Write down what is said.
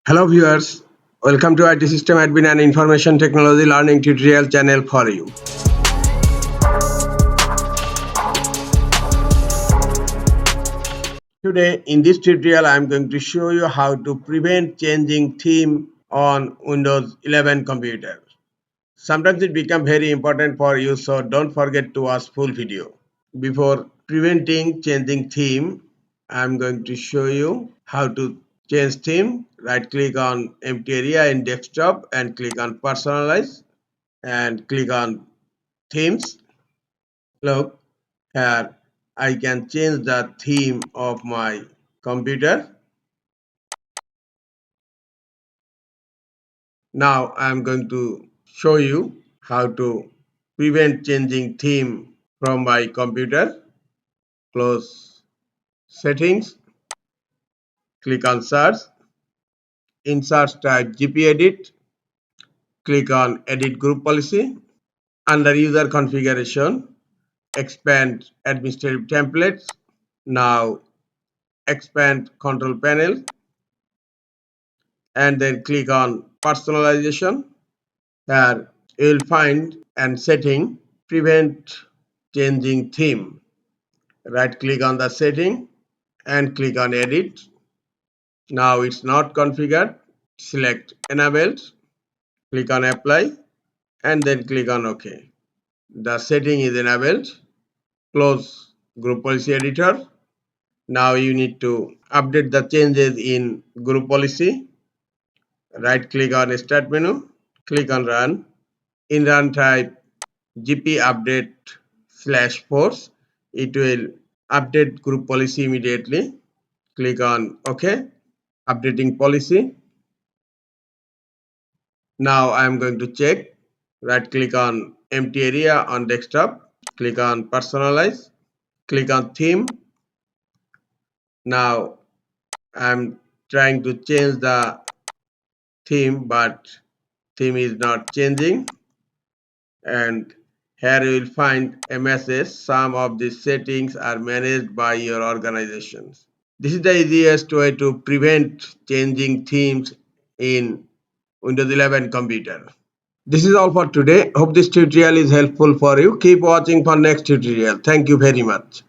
Hello viewers, welcome to IT System Admin and Information Technology Learning Tutorial channel for you. Today in this tutorial I am going to show you how to prevent changing theme on Windows 11 computer. Sometimes it becomes very important for you, so don't forget to watch full video. Before preventing changing theme, I am going to show you how to change theme. Right click on empty area in desktop and click on personalize and click on themes. Look here, I can change the theme of my computer. Now I am going to show you how to prevent changing theme from my computer. Close settings, click on search, in search type gpedit, click on edit group policy. Under user configuration, expand administrative templates. Now expand control panel and then click on personalization. Here you will find and setting prevent changing theme. Right click on the setting and click on edit. Now it's not configured. Select enabled, click on apply and then click on OK. The setting is enabled. Close group policy editor. Now you need to update the changes in group policy. Right click on start menu, click on run. In run type gp update/force. It will update group policy immediately. Click on OK. Updating policy. Now I am going to check. Right click on empty area on desktop. Click on personalize. Click on theme. Now I am trying to change the theme, but theme is not changing. And here you will find a message. Some of these settings are managed by your organizations. This is the easiest way to prevent changing themes in Windows 11 computer. This is all for today. Hope this tutorial is helpful for you. Keep watching for next tutorial. Thank you very much.